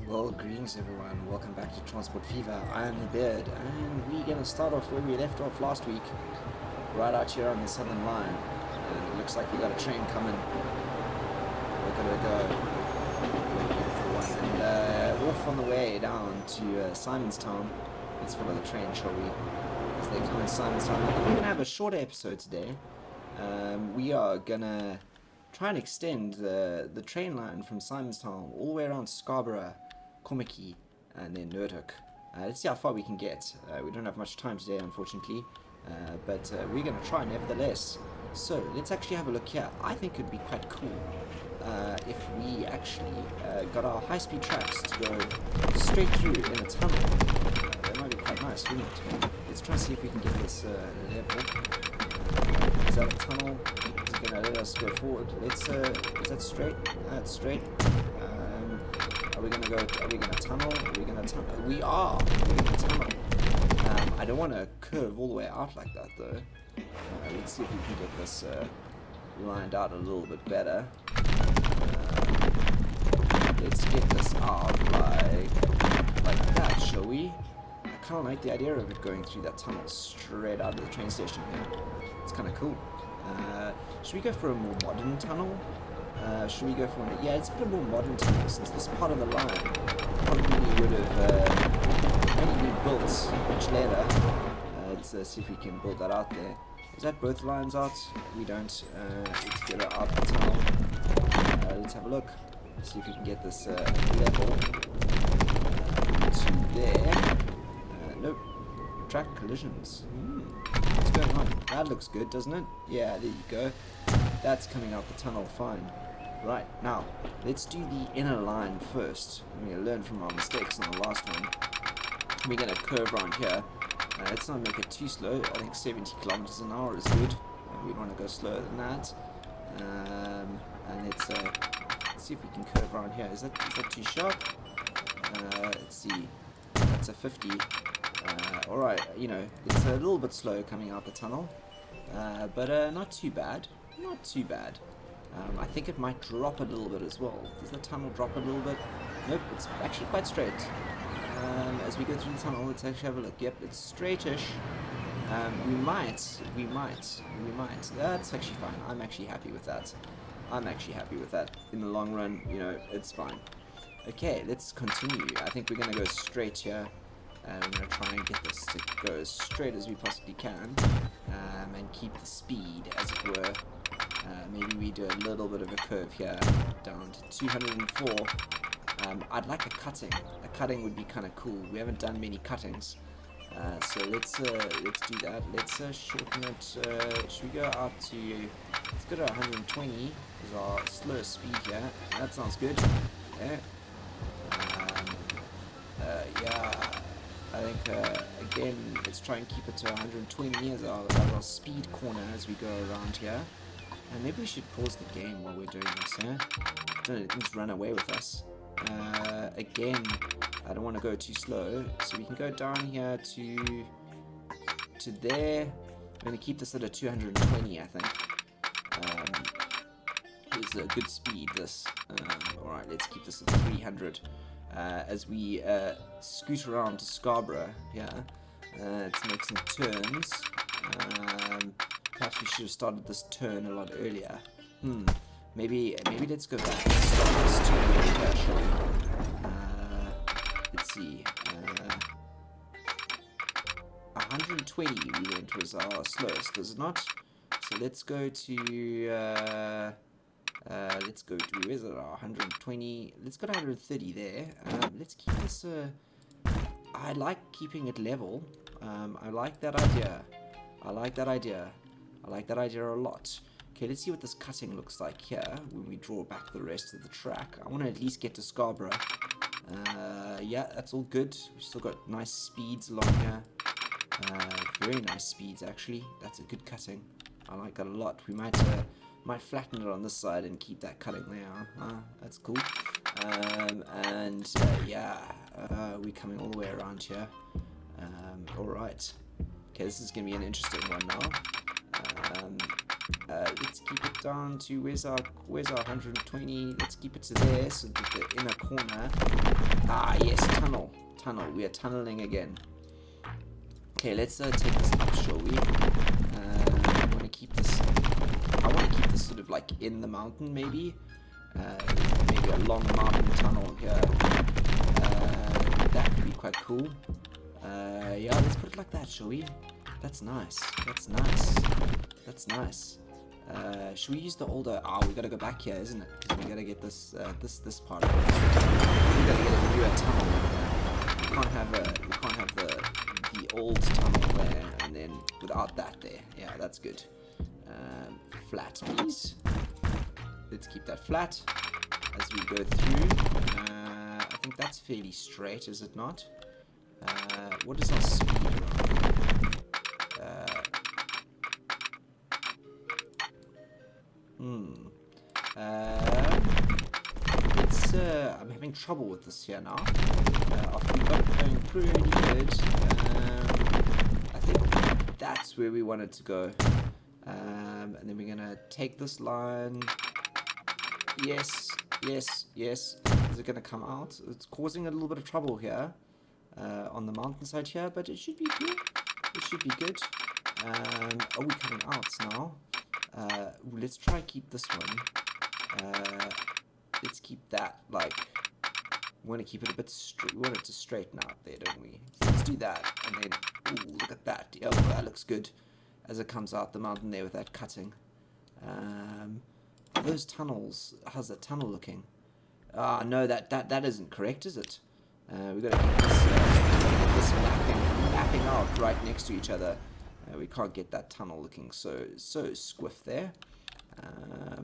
Well, greetings everyone, welcome back to Transport Fever. I am the Beard, and we're going to start off where we left off last week, right out here on the southern line. And it looks like we got a train coming. Look at her go. Beautiful one. And off on the way down to Simonstown. Let's follow the train, shall we? As they come in Simonstown. We're going to have a shorter episode today. We are going to try and extend the train line from Simonstown all the way around Scrabrough, Komiki, and then Nurtuk. Let's see how far we can get. We don't have much time today, unfortunately, but we're going to try nevertheless. So let's actually have a look here. I think it would be quite cool if we actually got our high-speed tracks to go straight through in a tunnel. That might be quite nice, wouldn't it? Let's try and see if we can get this level. Is that a tunnel? Is it going to let us go forward? Let's, is that straight? That's straight. Are we going to go, are we going to tunnel? Are we going to tunnel? We are! We're going to tunnel. I don't want to curve all the way out like that though. Let's see if we can get this lined out a little bit better. Let's get this out like that, shall we? I kind of like the idea of it going through that tunnel straight out of the train station here. It's kind of cool. Should we go for a more modern tunnel? Should we go for one? Yeah, it's a bit more modern tunnel since this part of the line probably would have only been built much later. Let's see if we can build that out there. Is that both lines out? We don't. Let's get it out the tunnel. Let's have a look. See if we can get this level to there. Nope. Track collisions. What's going on? That looks good, doesn't it? Yeah, there you go. That's coming out the tunnel fine. Right, now, let's do the inner line first. We're going to learn from our mistakes on the last one. We're going to curve around here. Let's not make it too slow. I think 70 kilometers an hour is good. We want to go slower than that. And let's see if we can curve around here. Is that too sharp? Let's see. That's a 50. Alright, you know, it's a little bit slow coming out the tunnel. But not too bad. Not too bad. I think it might drop a little bit as well. Does the tunnel drop a little bit? Nope, it's actually quite straight. As we go through the tunnel, let's actually have a look. Yep, it's straightish. We might. That's actually fine. I'm actually happy with that. In the long run, you know, it's fine. Okay, let's continue. I think we're going to go straight here. We're going to try and get this to go as straight as we possibly can. And keep the speed, as it were. Maybe we do a little bit of a curve here, down to 204. I'd like a cutting. A cutting would be kind of cool. We haven't done many cuttings, so let's do that. Let's shorten it. Should we go out to? Let's go to 120. Is our slowest speed here. That sounds good. Yeah. Yeah. I think again, let's try and keep it to 120 as our speed corner as we go around here. And maybe we should pause the game while we're doing this, yeah? Don't let things run away with us. Again, I don't want to go too slow, so we can go down here to there. I'm going to keep this at a 220, I think. It's a good speed, this. Alright, let's keep this at 300. As we scoot around to Scrabrough here, let's make some turns. Perhaps we should have started this turn a lot earlier. Maybe let's go back and start this turn here, shall we? Let's see. 120 we went was our slowest, was it not? So let's go to where's it? 120. Let's go to 130 there. Let's keep this. I like keeping it level. I like that idea. I like that idea a lot. Okay, let's see what this cutting looks like here when we draw back the rest of the track. I want to at least get to Scrabrough. Yeah, that's all good. We've still got nice speeds along here. Very nice speeds, actually. That's a good cutting. I like that a lot. We might flatten it on this side and keep that cutting there. That's cool. Yeah, we're coming all the way around here. Alright. Okay, this is going to be an interesting one now. Let's keep it down to where's our 120. Let's keep it to there, so that the inner corner. Ah, yes, tunnel. We are tunneling again. Okay, let's take this up, shall we? I want to keep this. I want to keep this sort of like in the mountain, maybe. Maybe a long mountain tunnel here. That could be quite cool. Yeah, let's put it like that, shall we? That's nice. Should we use the older? We gotta go back here, isn't it? Because we gotta get this this part of it. We gotta get a newer tunnel in here. We can't have the old tunnel there, and then without that there. Yeah, that's good. Flat, please. Let's keep that flat as we go through. I think that's fairly straight, is it not? What is our speed around here? I'm having trouble with this here now. After we got it going pretty good, I think that's where we wanted to go. And then we're gonna take this line. Yes. Is it gonna come out? It's causing a little bit of trouble here on the mountainside here, but it should be good. Are we coming out now? Let's try and keep this one. Let's keep that like. We want to keep it a bit straight. We want it to straighten out there, don't we? So let's do that, and then ooh, look at that. Oh, that looks good as it comes out the mountain there with that cutting. Those tunnels. How's that tunnel looking? No, that isn't correct, is it? We've got to keep this mapping out right next to each other. We can't get that tunnel looking so squiff there.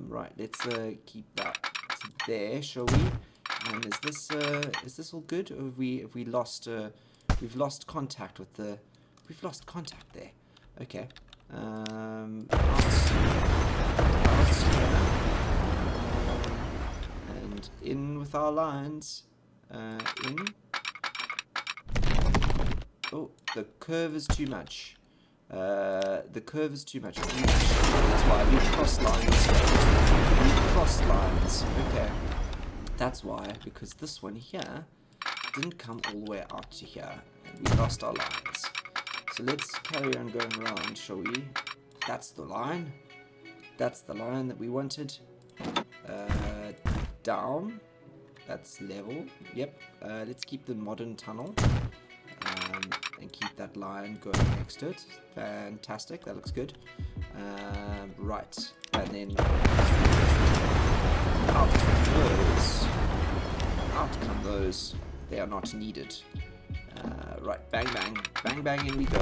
Right, let's keep that to there, shall we? And is this all good, or have we lost we've lost contact with the there. Okay. Out here. And in with our lines. In. Oh, the curve is too much. That's why we crossed lines. Okay. That's why, because this one here didn't come all the way out to here, and we lost our lines. So let's carry on going around, shall we? That's the line. That's the line that we wanted. Down. That's level. Yep. Let's keep the modern tunnel. And keep that line going next to it. Fantastic. That looks good. Right. And then out come those. They are not needed. Right. Bang, bang. Bang, bang, in we go.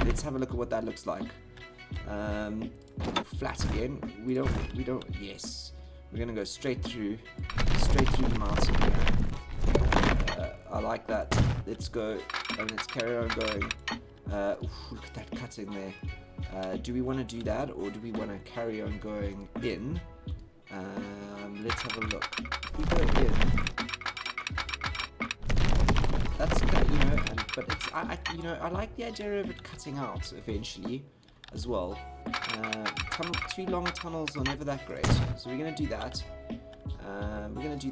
Let's have a look at what that looks like. Flat again. We don't. Yes. We're gonna go straight through the mountain here. I like that. Let's go and let's carry on going. Look at that cutting there. Do we want to do that, or do we want to carry on going in? Let's have a look. If we go in, that's but it's I like the idea of it cutting out eventually as well. Two long tunnels are never that great, so we're gonna do that. We're gonna do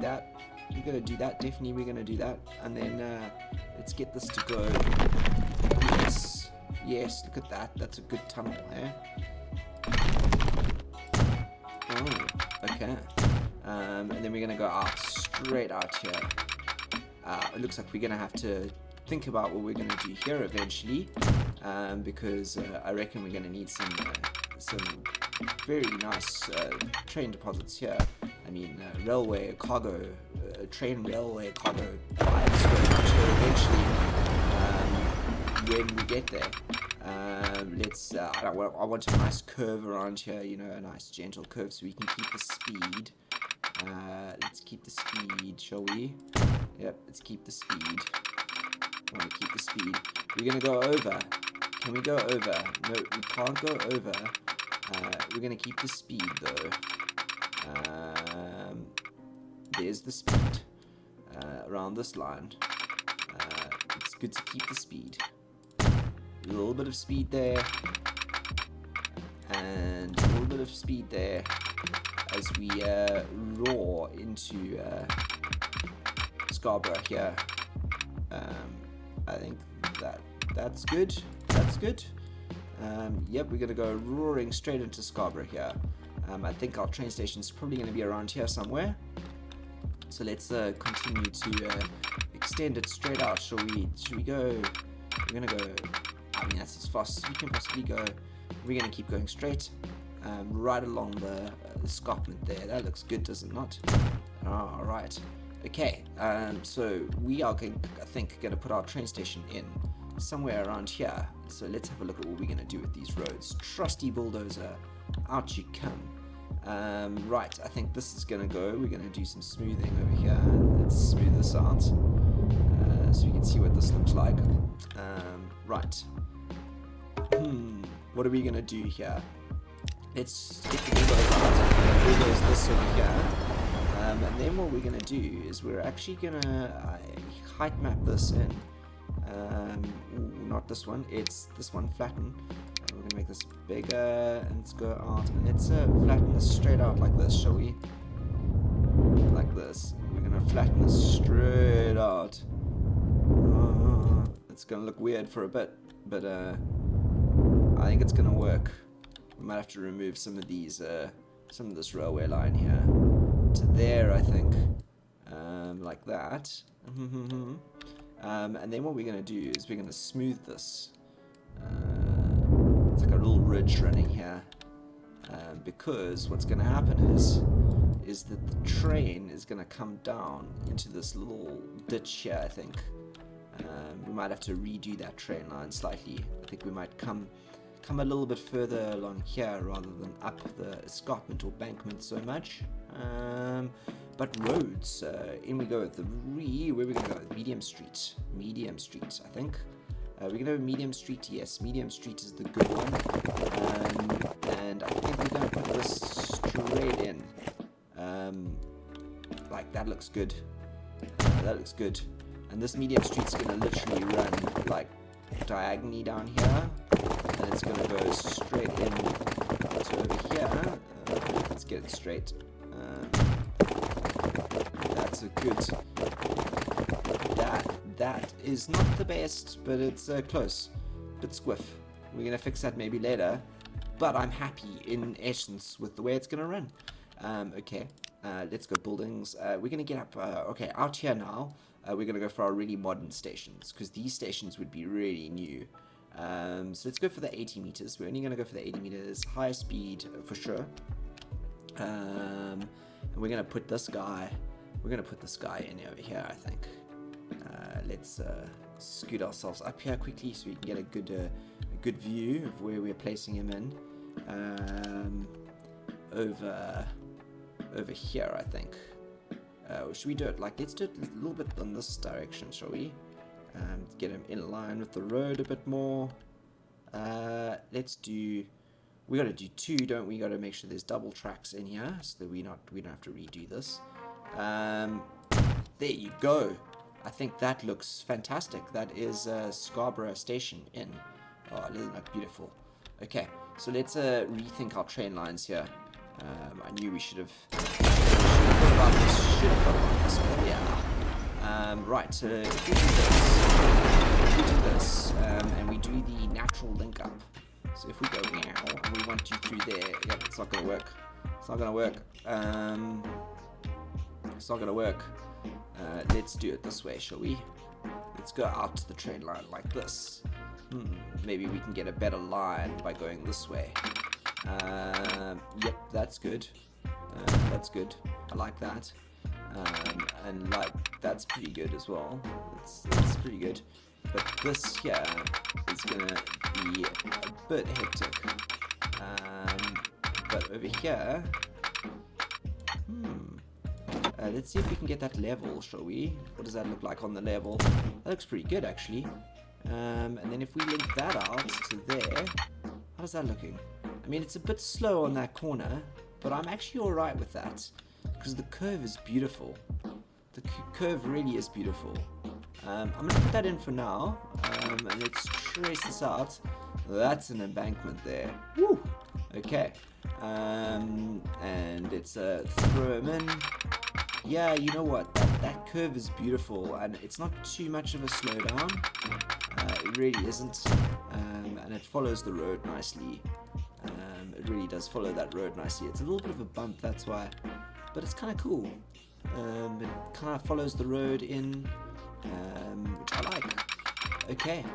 that. Definitely, we're gonna do that, and then let's get this to go. Yes. Look at that. That's a good tunnel, eh? Oh, okay. And then we're gonna go out straight out here. It looks like we're gonna have to think about what we're gonna do here eventually, because I reckon we're gonna need some very nice train deposits here. I mean, railway cargo, railway cargo vibes going out here eventually when we get there. I want a nice curve around here, a nice gentle curve so we can keep the speed. Let's keep the speed, shall we? Yep, let's keep the speed. I want to keep the speed. We're going to go over. Can we go over? No, we can't go over. We're going to keep the speed, though. There's the speed around this line. It's good to keep the speed. A little bit of speed there. And a little bit of speed there as we roar into Scrabrough here. I think that's good. That's good. Yep, we're going to go roaring straight into Scrabrough here. I think our train station is probably going to be around here somewhere. So let's continue to extend it straight out. Should we go? We're going to go, I mean, that's as fast as we can possibly go. We're going to keep going straight, right along the escarpment there. That looks good, does it not? All right. Okay, so we are, I think, going to put our train station in somewhere around here. So let's have a look at what we're going to do with these roads. Trusty bulldozer, out you come. Right, I think this is going to go. We're going to do some smoothing over here. Let's smooth this out so we can see what this looks like. Right. What are we going to do here? Let's get the bulldozer out. Bulldoze this over here. And then what we're going to do is we're actually going to height map this in. Not this one, it's this one, flatten. We're going to make this bigger and let's go out. And let's flatten this straight out like this, shall we? Like this. We're going to flatten this straight out. It's going to look weird for a bit, but I think it's going to work. We might have to remove some of these, some of this railway line here to there, I think, like that. And then what we're going to do is we're going to smooth this. It's like a little ridge running here, because what's going to happen is that the train is going to come down into this little ditch here, I think. We might have to redo that train line slightly. I think we might come a little bit further along here rather than up the escarpment or bankment so much. But roads, in we go with the where are we going to go? Medium Street, I think. We're going to go Medium Street, yes, Medium Street is the good one. And I think we're going to put this straight in. Like, that looks good. That looks good. And this Medium Street's going to literally run, like, diagonally down here. And it's going to go straight in to over here. Let's get it straight. That's a good. That is not the best, but it's close. Bit squiff. We're gonna fix that maybe later. But I'm happy in essence with the way it's gonna run. Okay. Let's go buildings. We're gonna get up. Okay, out here now. We're gonna go for our really modern stations because these stations would be really new. So let's go for the 80 meters. We're only gonna go for the 80 meters. High speed for sure. And we're gonna put this guy. We're gonna put this guy in over here, I think. Let's scoot ourselves up here quickly so we can get a good view of where we're placing him in. Over here, I think. Should we do it like? Let's do it a little bit in this direction, shall we? Get him in line with the road a bit more. Let's do. We got to do two, don't we? Got to make sure there's double tracks in here so that we don't have to redo this. There you go. I think that looks fantastic. That is Scrabrough Station in. Oh, doesn't look beautiful. Okay, so let's rethink our train lines here. I knew we should have thought about this. Oh, yeah. Right, so if we do this, and we do the natural link up. So if we go now, and we want you through there, yep, it's not going to work. It's not going to work. It's not going to work. Let's do it this way, shall we? Let's go out to the train line like this. Maybe we can get a better line by going this way. Yep, that's good. That's good. I like that. And like, that's pretty good as well. It's pretty good. But this here is gonna be a bit hectic. But over here, let's see if we can get that level, shall we? What does that look like on the level? That looks pretty good, actually. And then if we link that out to there, how's that looking? I mean, it's a bit slow on that corner, but I'm actually alright with that, because the curve is beautiful. The curve really is beautiful. I'm going to put that in for now, and let's trace this out. That's an embankment there. Woo! Okay. And it's a throw 'em in. Yeah, you know what? That curve is beautiful, and it's not too much of a slowdown. It really isn't. And it follows the road nicely. It really does follow that road nicely. It's a little bit of a bump, that's why. But it's kind of cool. It kind of follows the road in, which I like. Okay,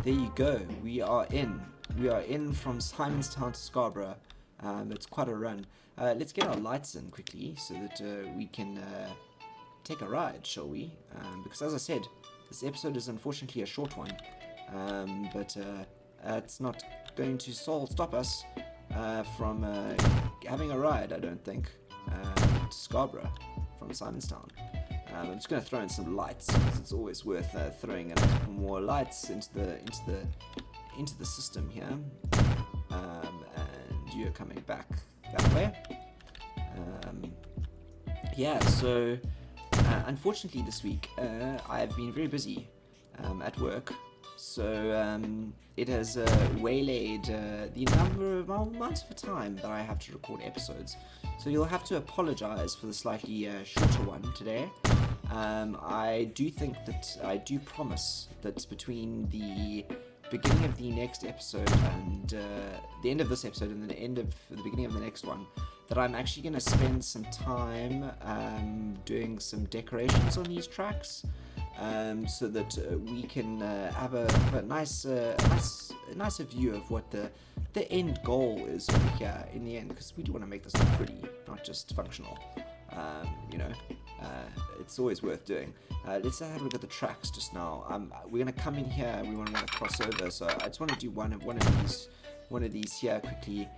there you go. We are in. We are in from Simonstown to Scarborough. It's quite a run. Let's get our lights in quickly so that we can take a ride, shall we? Because as I said, this episode is unfortunately a short one. But it's not going to stop us from having a ride, I don't think, to Scarborough from Simonstown. I'm just going to throw in some lights because it's always worth throwing in a couple more lights into the system here. And you're coming back that way. Yeah, so unfortunately this week I've been very busy at work. So it has waylaid the amount of time that I have to record episodes. So you'll have to apologize for the slightly shorter one today. I do promise that between the beginning of the next episode and the end of this episode and the beginning of the next one, that I'm actually going to spend some time doing some decorations on these tracks. So that we can have a nicer view of what the end goal is over here in the end, because we do want to make this look pretty, not just functional. It's always worth doing. Let's have a look at the tracks just now. We're going to come in here. We want to cross over, so I just want to do one of these here quickly,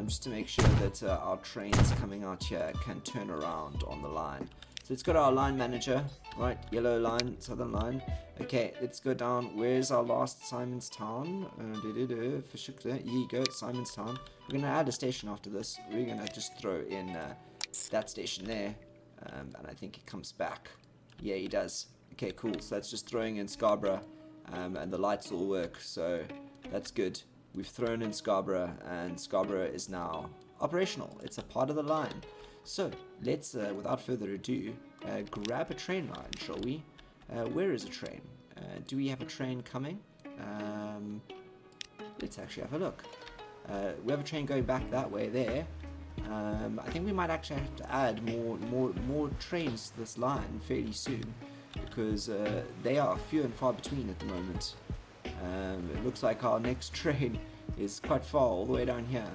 just to make sure that our trains coming out here can turn around on the line. So let's go to our line manager, right? Yellow line, southern line. Okay, let's go down. Where's our last Simonstown? Here you go, Simonstown. We're going to add a station after this. We're going to just throw in that station there. And I think it comes back. Yeah, he does. Okay, cool. So that's just throwing in Scarborough. And the lights all work. So that's good. We've thrown in Scarborough, and Scarborough is now operational. It's a part of the line. So, let's, without further ado, grab a train line, shall we? Where is a train? Do we have a train coming? Let's actually have a look. We have a train going back that way there. I think we might actually have to add more trains to this line fairly soon, because they are few and far between at the moment. It looks like our next train is quite far, all the way down here.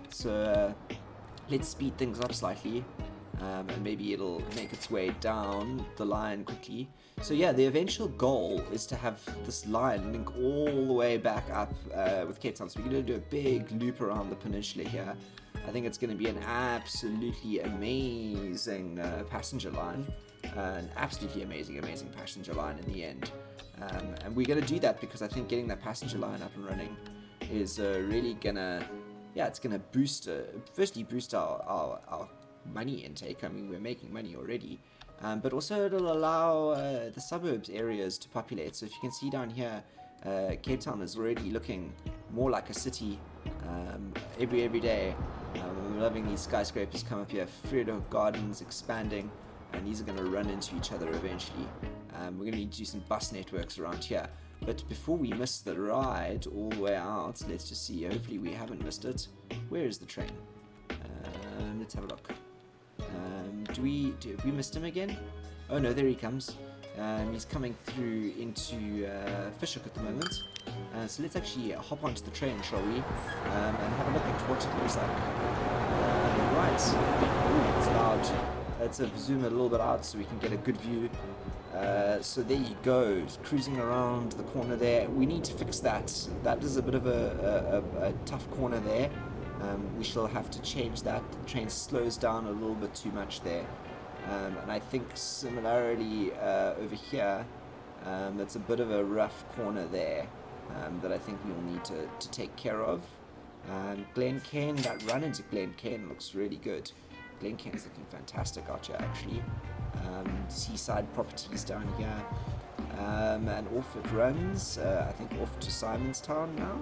So, let's speed things up slightly, and maybe it'll make its way down the line quickly. So yeah, the eventual goal is to have this line link all the way back up with Cape Town. So we're going to do a big loop around the peninsula here. I think it's going to be an absolutely amazing passenger line. An absolutely amazing passenger line in the end. And we're going to do that because I think getting that passenger line up and running is really going to... Yeah, it's going to boost, firstly boost our money intake. I mean, we're making money already. But also it'll allow the suburbs areas to populate. So if you can see down here, Cape Town is already looking more like a city every day. I'm loving these skyscrapers come up here. Fredo Gardens expanding, and these are going to run into each other eventually. We're going to need to do some bus networks around here. But before we miss the ride all the way out, let's just see. Hopefully we haven't missed it. Where is the train? Let's have a look. Have we missed him again? Oh no, there he comes. He's coming through into Fishhook at the moment. So let's actually hop onto the train, shall we? And have a look at what it looks like. Right. Ooh, it's loud. Let's zoom it a little bit out so we can get a good view. So there you go, it's cruising around the corner there. We need to fix that. That is a bit of a tough corner there. We shall have to change that. The train slows down a little bit too much there. And I think similarly over here, it's a bit of a rough corner there that I think we'll need to take care of. Glen Cairn, that run into Glen Cairn looks really good. Glen Cairn's looking fantastic out here actually. Seaside properties down here. And off it runs, I think off to Simonstown now.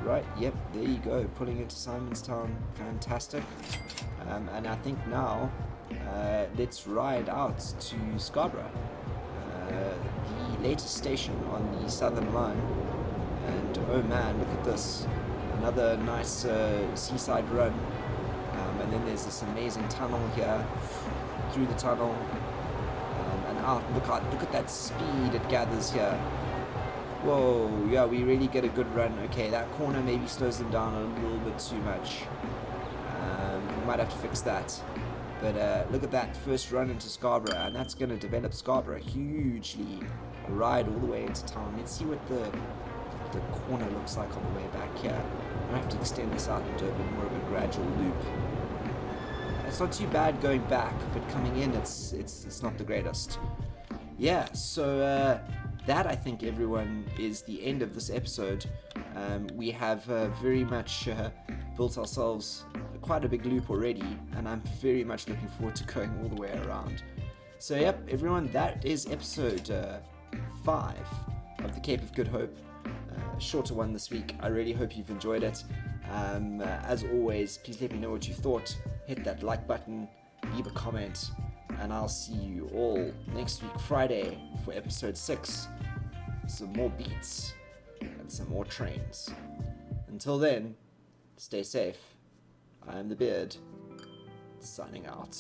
Right, yep, there you go, pulling into Simonstown, fantastic. And I think now, let's ride out to Scarborough, the latest station on the Southern Line. And oh man, look at this, another nice seaside run. And then there's this amazing tunnel here, through the tunnel, and out. Look at that speed it gathers here. Whoa, yeah, we really get a good run. Okay, that corner maybe slows them down a little bit too much. We might have to fix that. But look at that first run into Scarborough, and that's going to develop Scarborough hugely. A ride all the way into town. Let's see what the corner looks like on the way back here. I have to extend this out and do a bit more of a gradual loop. It's not too bad going back, but coming in, it's not the greatest. Yeah, so that, I think, everyone, is the end of this episode. We have very much built ourselves quite a big loop already, and I'm very much looking forward to going all the way around. So, yep, everyone, that is episode 5 of the Cape of Good Hope. Shorter one this week. I really hope you've enjoyed it. As always, please let me know what you thought. Hit that like button, leave a comment, and I'll see you all next week, Friday, for episode 6. Some more beats and some more trains. Until then, stay safe. I am the Beard, signing out.